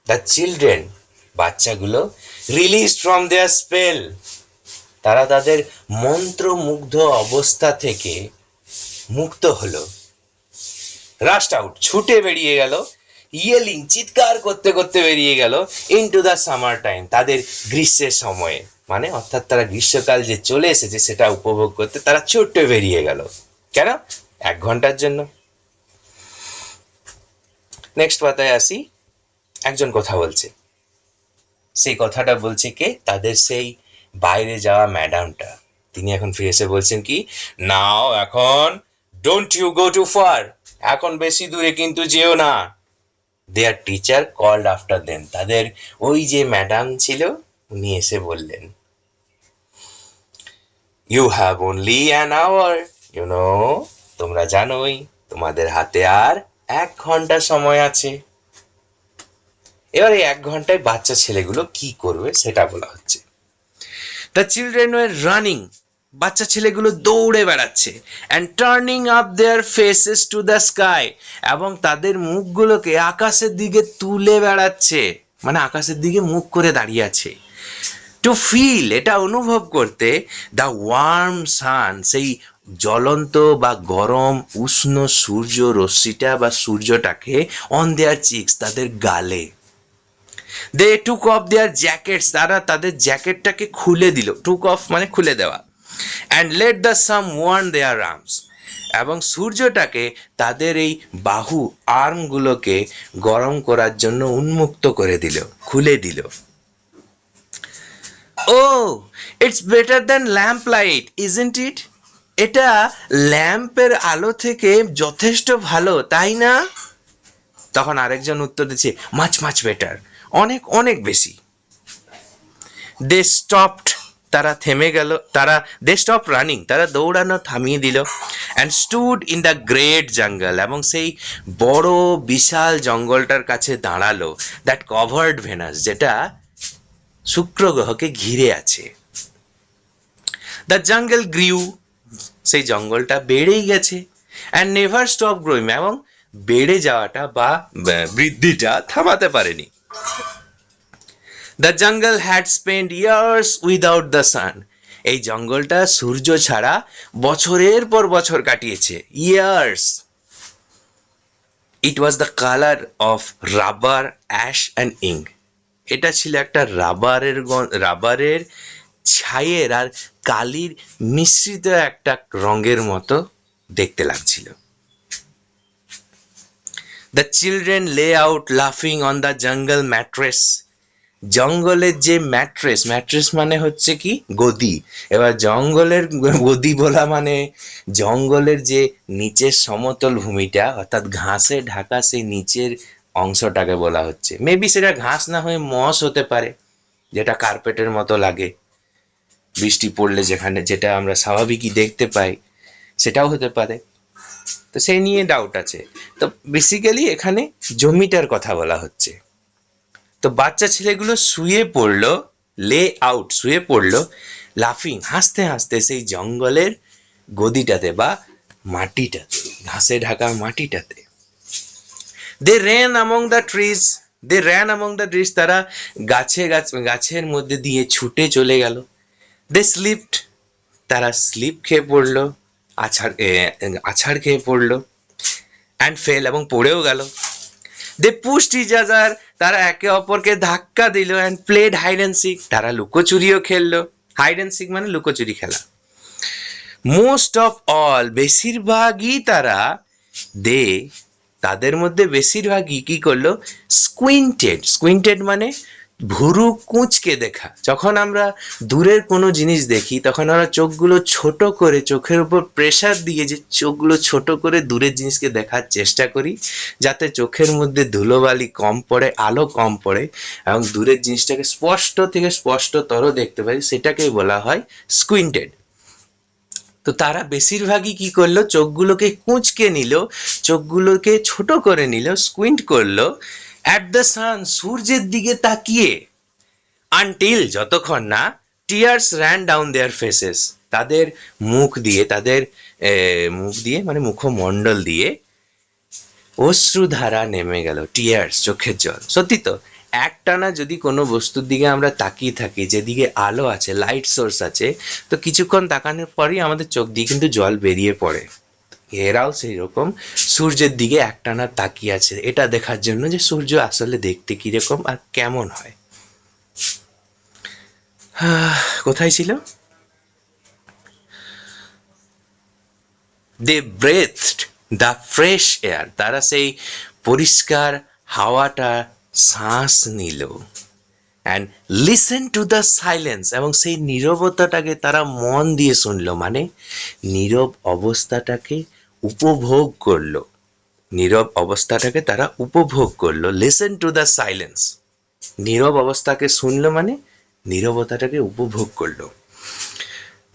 দ্য চিলড্রেন, বাচ্চাগুলো, রিলিজড ফ্রম দেয়ার স্পেল, তারা তাদের মন্ত্রমুগ্ধ অবস্থা থেকে মুক্ত হলো। রাস্ট আউট, ছুটে বেরিয়ে গেল। ইয়েলিং, চিৎকার করতে করতে বেরিয়ে গেল। ইনটু দ্য সামার টাইম, তাদের গ্রীষ্মের সময়ে, মানে অর্থাৎ তারা গ্রীষ্মকাল যে চলে এসেছে সেটা উপভোগ করতে তারা ছুটে বেরিয়ে গেল। কেন? 1 ঘন্টার জন্য। নেক্সট পাতায় আসি, একজন কথা বলছে, সেই কথাটা বলছে কে? তাদের সেই বাইরে যাওয়া ম্যাডামটা। তিনি এখন ফিরে এসে বলছেন কি, নাও এখন don't you go too far, এখন বেশি দূরে কিন্তু যেও না। Their teacher called after them, তাদের ওই যে ম্যাডাম ছিল উনি এসে বললেন, you have only an hour, you know, তোমরা জানোই তোমাদের হাতে আর 1 ঘন্টা সময় আছে। এবার এই 1 ঘন্টায় বাচ্চা ছেলেগুলো কি করবে সেটা বলা হচ্ছে। দ্য চিলড্রেন ওয়ার রানিং, বাচ্চা ছেলেগুলো দৌড়ে বেড়াচ্ছে and turning up their faces to the sky, এবং তাদের মুখগুলোকে আকাশের দিকে তুলে বেড়াচ্ছে, মানে আকাশের দিকে মুখ করে দাঁড়িয়ে আছে। টু ফিল, এটা অনুভব করতে, দ্য ওয়ার্ম সান, সেই জ্বলন্ত বা গরম উষ্ণ সূর্য রশ্মিটা বা সূর্যটাকে অন দেয়ার চিক্স, তাদের গালে। দে টুক অফ দেয়ার জ্যাকেটস, তারা তাদের জ্যাকেটটাকে খুলে দিল, টুক অফ মানে খুলে দেওয়া, and let the sun warm their arms, এবং সূর্যটাকে তাদের এই বাহু আর্মগুলোকে গরম করার জন্য উন্মুক্ত করে দিল, খুলে দিল। Oh it's better than lamp light isn't it, এটা ল্যাম্পের আলো থেকে যথেষ্ট ভালো, তাই না? তখন আরেকজন উত্তর দিচ্ছে, মাচ মাচ বেটার, অনেক অনেক বেশি। দে স্টপড, তারা থেমে গেল, তারা দে স্টপ রানিং, তারা দৌড়ানো থামিয়ে দিল, and stood in the great জঙ্গল, এবং সেই বড় বিশাল জঙ্গলটার কাছে দাঁড়ালো, দ্যাট কভার্ড ভেনাস, যেটা শুক্র গ্রহকে ঘিরে আছে। দ্য জঙ্গল গ্রিউ, সেই জঙ্গলটা বেড়েই গেছে, অ্যান্ড নেভার স্টপ গ্রোয়িং, এবং বেড়ে যাওয়াটা বা বৃদ্ধিটা থামাতে পারেনি। The jungle had spend years without the sun, এই জঙ্গলটা সূর্য ছাড়া বছরের পর বছর কাটিয়েছে, years. It was the colour of rubber ash and ink, এটা ছিল একটা রাবারের ছাইয়ের আর কালির মিশ্রিত একটা রঙের মতো দেখতে লাগছিল। দ্য চিলড্রেন লে আউট লাফিং অন দ্য জঙ্গল ম্যাট্রেস, জঙ্গলের যে ম্যাট্রেস, ম্যাট্রেস মানে হচ্ছে কি গদি, এবার জঙ্গলের গদি বলা মানে জঙ্গলের যে নিচের সমতল ভূমিটা অর্থাৎ ঘাসে ঢাকা সেই নিচের অংশটাকে বলা হচ্ছে। মেবি সেটা ঘাস না হয়ে মস হতে পারে, যেটা কার্পেটের মতো লাগে বৃষ্টি পড়লে, যেখানে যেটা আমরা স্বাভাবিকই দেখতে পাই, সেটাও হতে পারে। তো সেই নিয়ে ডাউট আছে। তো বেসিক্যালি এখানে জমিটার কথা বলা হচ্ছে। তো বাচ্চা ছেলেগুলো শুয়ে পড়লো, লে আউট শুয়ে পড়লো, লাফিং হাসতে হাসতে সেই জঙ্গলের গদিটাতে বা মাটিটাতে, ঘাসে ঢাকা মাটিটাতে। They ran among the trees, they ran among the trees, তারা গাছের মধ্যে দিয়ে ছুটে চলে গেল। দে স্লিপড, তারা স্লিপ খেয়ে পড়লো, আছাড় খেয়ে পড়লো, অ্যান্ড ফেল, এবং পড়েও গেল। দে পুশড ইচ আদার, তারা একে অপরকে ধাক্কা দিল, and played hide and seek, তারা লুকোচুরিও খেললো। হাইড অ্যান্ড সিক মানে লুকোচুরি খেলা। মোস্ট অফ অল, বেশিরভাগই তারা, দে তাদের মধ্যে বেশিরভাগই কি করলো, স্কুইন্টেড, স্কুইন্টেড মানে ভুরু কুঁচকে দেখা। যখন আমরা দূরের কোনো জিনিস দেখি তখন আমরা চোখগুলো ছোট করে, চোখের উপর প্রেসার দিয়ে যে চোখগুলো ছোট করে দূরের জিনিসকে দেখার চেষ্টা করি, যাতে চোখের মধ্যে ধুলোবালি কম পড়ে, আলো কম পড়ে, এবং দূরের জিনিসটাকে স্পষ্ট থেকে স্পষ্টতর দেখতে পারি, সেটাকেই বলা হয় স্কুইন্টেড। তো তারা বেশিরভাগই কি করলো, চোখগুলোকে কুঁচকে নিল, চোখগুলোকে ছোট করে নিল, স্কুইন্ট করলো, অ্যাট দ্য সান, সূর্যের দিকে তাকিয়ে, আনটিল, যতক্ষণ না, টিয়ার্স র্যান ডাউন দেয়ার ফেসেস, তাদের মুখ দিয়ে, তাদের মুখ দিয়ে মানে মুখমণ্ডল দিয়ে অশ্রুধারা নেমে গেল, টিয়ার্স চোখের জল। সত্যি তো, একটানা যদি কোনো বস্তুর দিকে আমরা তাকিয়ে থাকি, যেদিকে আলো আছে, লাইট সোর্স আছে, তো কিছুক্ষণ তাকানোর পরই আমাদের চোখ দিয়ে কিন্তু জল বেরিয়ে পড়ে। এরাও সেই রকম সূর্যের দিকে একটানা তাকিয়ে আছে, এটা দেখার জন্য যে সূর্য আসলে দেখতে কিরকম আর কেমন হয়। কোথায় ছিল? দে ব্রেথড দ্য ফ্রেশ এয়ার, তারা সেই পরিষ্কার হাওয়াটা শ্বাস নিল, and listen to the silence, এবং সেই নীরবতাটাকে তারা মন দিয়ে শুনলো, মানে নীরব অবস্থাটাকে উপভোগ করলো, নীরব অবস্থাটাকে তারা উপভোগ করলো। লিসেন টু দ্য সাইলেন্স, নীরব অবস্থাকে শুনলো মানে নীরবতাটাকে উপভোগ করলো।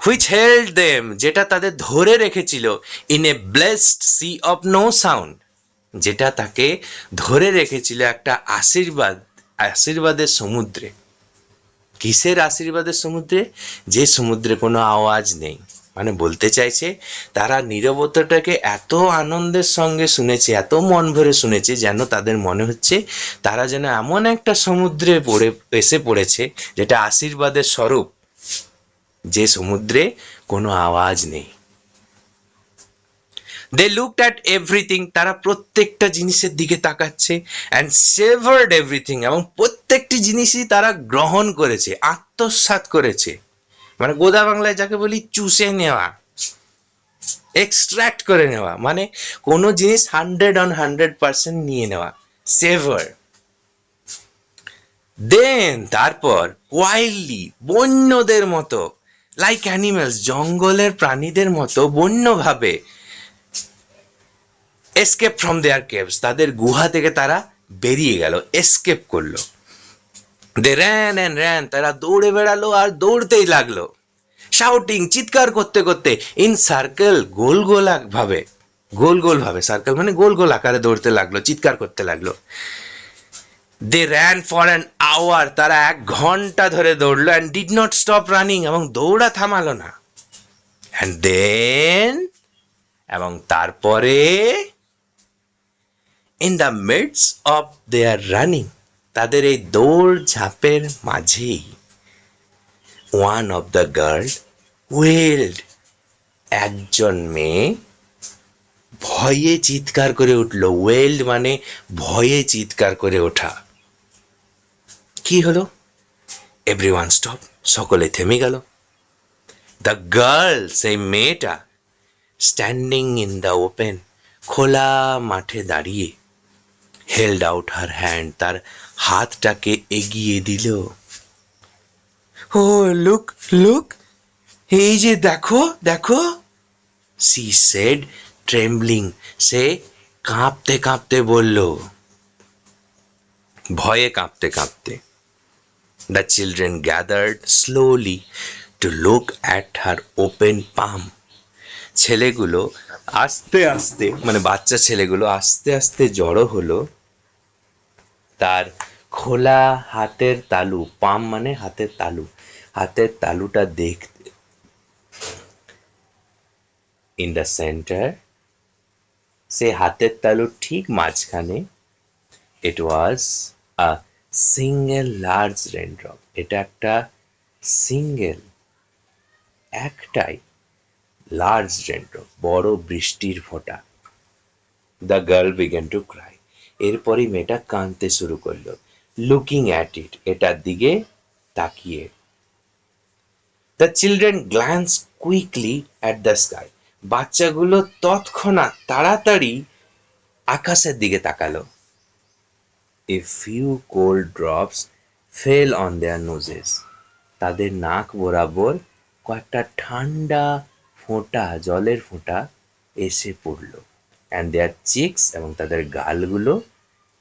হুইচ হেল্ড দেম, যেটা তাদের ধরে রেখেছিল, in a blessed sea of no sound, যেটা তাকে ধরে রেখেছিল একটা আশীর্বাদের সমুদ্রে। কিসের আশীর্বাদের সমুদ্রে? যে সমুদ্রে কোনো আওয়াজ নেই। মানে বলতে চাইছে তারা নীরবতাটাকে এত আনন্দের সঙ্গে শুনেছে, এত মন ভরে শুনেছে, যেন তাদের মনে হচ্ছে তারা যেন এমন একটা সমুদ্রে এসে পড়েছে যেটা আশীর্বাদের স্বরূপ, যে সমুদ্রে কোনো আওয়াজ নেই। দে লুকড অ্যাট এভরিথিং, তারা প্রত্যেকটা জিনিসের দিকে তাকাচ্ছে, অ্যান্ড সেভার্ড এভরিথিং, এবং প্রত্যেকটি জিনিসই তারা গ্রহণ করেছে, আত্মসাৎ করেছে। মানে গোদা বাংলায় যাকে বলি চুষে নেওয়া, এক্সট্রাক্ট করে নেওয়া, মানে কোনো জিনিস 100% নিয়ে নেওয়া, সেভার। দেন তারপর ওয়াইল্ডলি, বন্যদের মতো, লাইক অ্যানিমেলস, জঙ্গলের প্রাণীদের মতো বন্যভাবে, এসকেপ ফ্রম দেয়ার কেভস, তাদের গুহা থেকে তারা বেরিয়ে গেল, এসকেপ করলো। দে র্যান অ্যান্ড র্যান, তারা দৌড়ে বেড়ালো আর দৌড়তেই লাগলো। শাউটিং, চিৎকার করতে করতে, ইন সার্কেল, গোল গোল ভাবে, গোল গোল ভাবে, সার্কেল মানে গোল গোল আকারে দৌড়তে লাগলো, চিৎকার করতে লাগলো। They ran for an hour, তারা 1 ঘন্টা ধরে দৌড়লো, and did not stop running, এবং দৌড়া থামালো না। অ্যান্ড দেন, এবং তারপরে, in the midst of their running, তাদের এই দৌড় ঝাঁপের মাঝেই, one of the girl wailed, একজন মেয়ে ভয়ে চিৎকার করে উঠল। ওয়েল্ড মানে ভয়ে চিৎকার করে ওঠা। কি হলো? এভরিওয়ান স্টপ, সকলে থেমে গেল। দ্য গার্ল, সেই মেয়েটা, স্ট্যান্ডিং ইন দ্য ওপেন, খোলা মাঠে দাঁড়িয়ে, হেল্ড আউট হার হ্যান্ড, তার হাতটাকে এগিয়ে দিল। ও লুক লুক, এই যে দেখো দেখো, সি সেড ট্রেম্বলিং, সে কাঁপতে কাঁপতে বলল, ভয়ে কাঁপতে কাঁপতে। The children gathered slowly to look at her open palm, ছেলেগুলো আস্তে আস্তে, মানে বাচ্চা ছেলেগুলো আস্তে আস্তে জড়ো হলো তার খোলা হাতের তালু, পাম মানে হাতের তালু, হাতের তালুটা দেখতে। ইন দ্য সেন্টার, সে হাতের তালুর ঠিক মাঝখানে, ইট ওয়াজ আ সিঙ্গেল লার্জ রেনড্রপ, এটা একটা সিঙ্গেল, একটাই লার্জ রেনড্রপ, বড় বৃষ্টির ফোঁটা। The girl began to cry, এরপরই মেয়েটা কাঁদতে শুরু করলো। লুকিং অ্যাট ইট, এটার দিকে তাকিয়ে। The children glance quickly at the sky, বাচ্চাগুলো তৎক্ষণাৎ তাড়াতাড়ি আকাশের দিকে তাকালো। A few cold drops fell on their noses, তাদের নাক বরাবর কয়েকটা ঠান্ডা ফোঁটা, জলের ফোঁটা এসে পড়ল। অ্যান্ড দেয়ার চিক্স, এবং তাদের গালগুলো,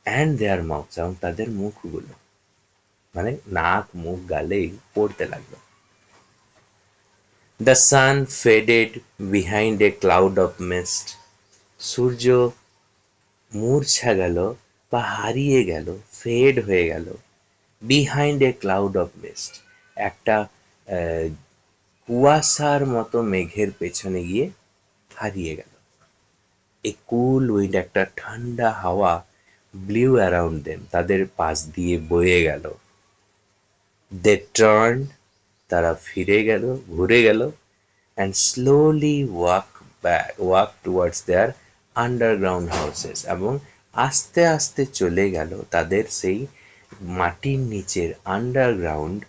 অ্যান্ড দেয়ার মাউথ, এবং তাদের মুখগুলো, মানে নাক মুখ গালে পড়তে লাগলো। The sun faded behind a cloud of mist, সূর্য মূর্ছা গেল বা হারিয়ে গেল, ফেড হয়ে গেল, behind a cloud of mist, একটা কুয়াশার মতো মেঘের পেছনে গিয়ে হারিয়ে গেল। এ কুল উইন্ড, একটা ঠান্ডা হাওয়া, ব্লিউ অ্যারাউন্ড দেম, তাদের পাশ দিয়ে বয়ে গেল। দে টার্ন, তারা ফিরে গেল, ঘুরে গেল, and slowly walk towards their underground houses, এবং আস্তে আস্তে চলে গেল তাদের সেই মাটির নিচের আন্ডারগ্রাউন্ড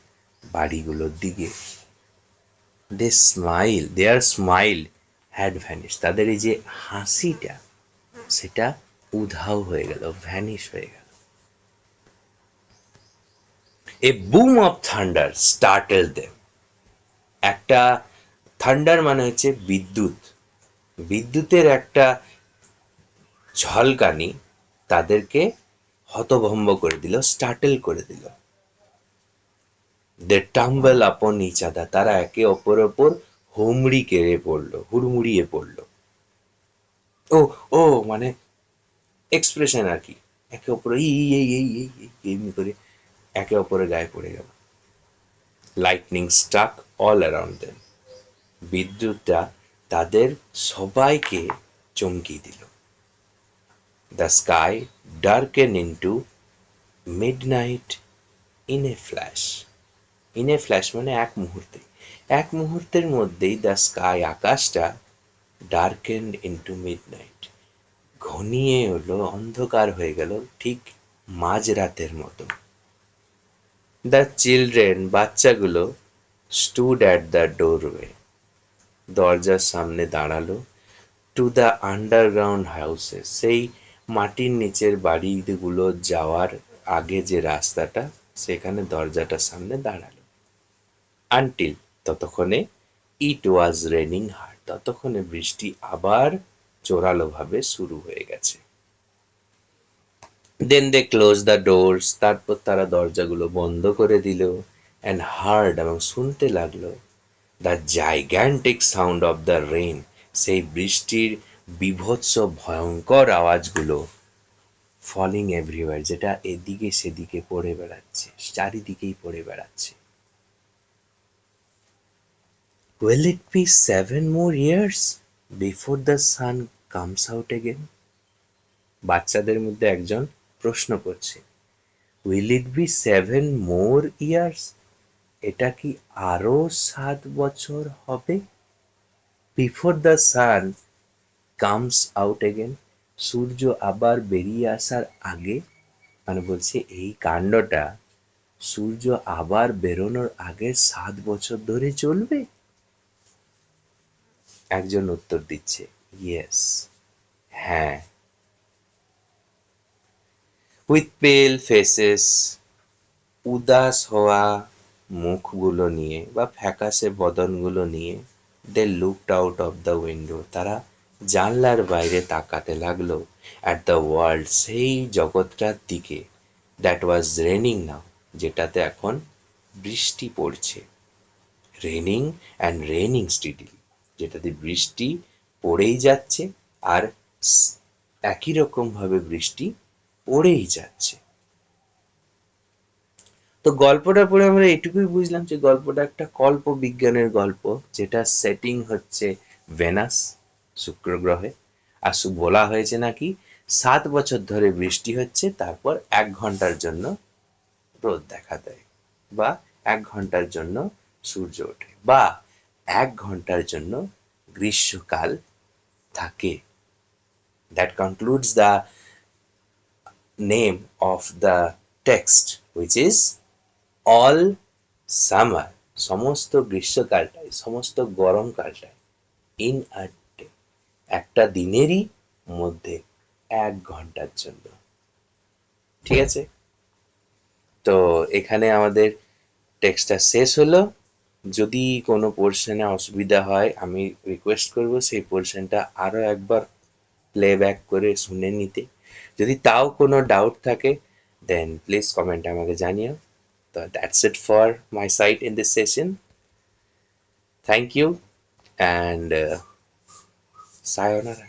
বাড়িগুলোর দিকে। দেয়ার স্মাইল হ্যাড ভ্যানিশ, তাদের এই যে হাসিটা, সেটা উধাও হয়ে গেল, ভ্যানিশ হয়ে গেল। এ বুম অফ থান্ডার স্টার্টেল দেম, একটা, থান্ডার মানে হচ্ছে বিদ্যুৎ, বিদ্যুতের একটা ঝলকানি তাদেরকে হতভম্ব করে দিল, স্টার্টেল করে দিল। দে টাম্বল আপন ইচ আদার, তারা একে অপরের ওপর হুড়মুড়িয়ে পড়লো। ও ও মানে এক্সপ্রেশন আর কি, একে অপরে এই এই এই এই এই এমনি করে একে অপরের গায়ে পড়ে গেল। Lightning struck all around them. বিদ্যুৎটা তাদের সবাইকে চমকিয়ে দিল। The sky darken into midnight in a flash. In a flash মানে এক মুহূর্তে, এক মুহূর্তের মধ্যেই দ্য স্কাই আকাশটা ডার্কেন ইন্টু মিডনাইট, ঘনিয়ে এলো, অন্ধকার হয়ে গেল ঠিক মাঝরাতের মতো। দ্য চিলড্রেন বাচ্চাগুলো স্টুড অ্যাট দ্য ডোরওয়ে, দরজার সামনে দাঁড়ালো। টু দ্য আন্ডারগ্রাউন্ড হাউসেস, সেই মাটির নিচের বাড়িগুলো যাওয়ার আগে যে রাস্তাটা, সেখানে দরজাটার সামনে দাঁড়ালো। আনটিল, ততক্ষণে ইট ওয়াজ রেনিং হার্ড, ততক্ষণে বৃষ্টি আবার জোরালো ভাবে শুরু হয়ে গেছে। দেন দে ক্লোজ দ্য ডোরস, তারপর তারা দরজাগুলো বন্ধ করে দিল। অ্যান্ড হার্ড, এবং শুনতে লাগলো the gigantic sound of the rain, সেই বৃষ্টির বিভৎস ভয়ঙ্কর আওয়াজগুলো। ফলিং এভরিওয়ার, যেটা এদিকে সেদিকে পড়ে বেড়াচ্ছে, চারিদিকেই পড়ে বেড়াচ্ছে। Will it be 7 more years before the sun comes out again? বাচ্চাদের মধ্যে একজন প্রশ্ন করছে, will it be 7 more years, এটা কি আরো 7 বছর হবে? Before the sun comes out again, সূর্য আবার বেরিয়ে আসার আগে, মানে বলছে এই কাণ্ডটা সূর্য আবার বেরোনোর আগে 7 বছর ধরে চলবে। একজন উত্তর দিচ্ছে, ইয়েস, হ্যাঁ। উইথ পেল ফেসেস, উদাস হওয়া মুখগুলো নিয়ে বা ফ্যাকাশে বদনগুলো নিয়ে, they looked out of the window, তারা জানলার বাইরে তাকাতে লাগলো। অ্যাট দ্য ওয়ার্ল্ড, সেই জগৎটার দিকে। দ্যাট ওয়াজ রেনিং নাও, যেটাতে এখন বৃষ্টি পড়ছে। রেনিং অ্যান্ড রেনিং স্টিডিলি, যেটাতে বৃষ্টি পড়েই যাচ্ছে আর একই রকম ভাবে বৃষ্টি পড়েই যাচ্ছে। তো গল্পটা পড়ে আমরা এটুকুই বুঝলাম যে গল্পটা একটা কল্প বিজ্ঞানের গল্প, যেটা সেটিং হচ্ছে ভেনাস, শুক্র গ্রহে। আর বলা হয়েছে নাকি 7 বছর ধরে বৃষ্টি হচ্ছে, তারপর 1 ঘন্টার জন্য রোদ দেখা দেয়, বা 1 ঘন্টার জন্য সূর্য ওঠে, বা 1 ঘন্টার জন্য গ্রীষ্মকাল থাকে। That concludes the name of the text, which is all summer, সমস্ত গ্রীষ্মকালটাই, সমস্ত গরমকালটাই, ইন আ ডে, একটা দিনেরই মধ্যে 1 ঘন্টার জন্য। ঠিক আছে, তো এখানে আমাদের টেক্সটটা শেষ হলো। যদি কোনো পোর্শনে অসুবিধা হয়, আমি রিকোয়েস্ট করব সেই পোর্শনটা আরও একবার প্লেব্যাক করে শুনে নিতে। যদি তাও কোনো ডাউট থাকে, দেন প্লিজ কমেন্টে আমাকে জানিও। So that's it for my side in this session. Thank you and sayonara.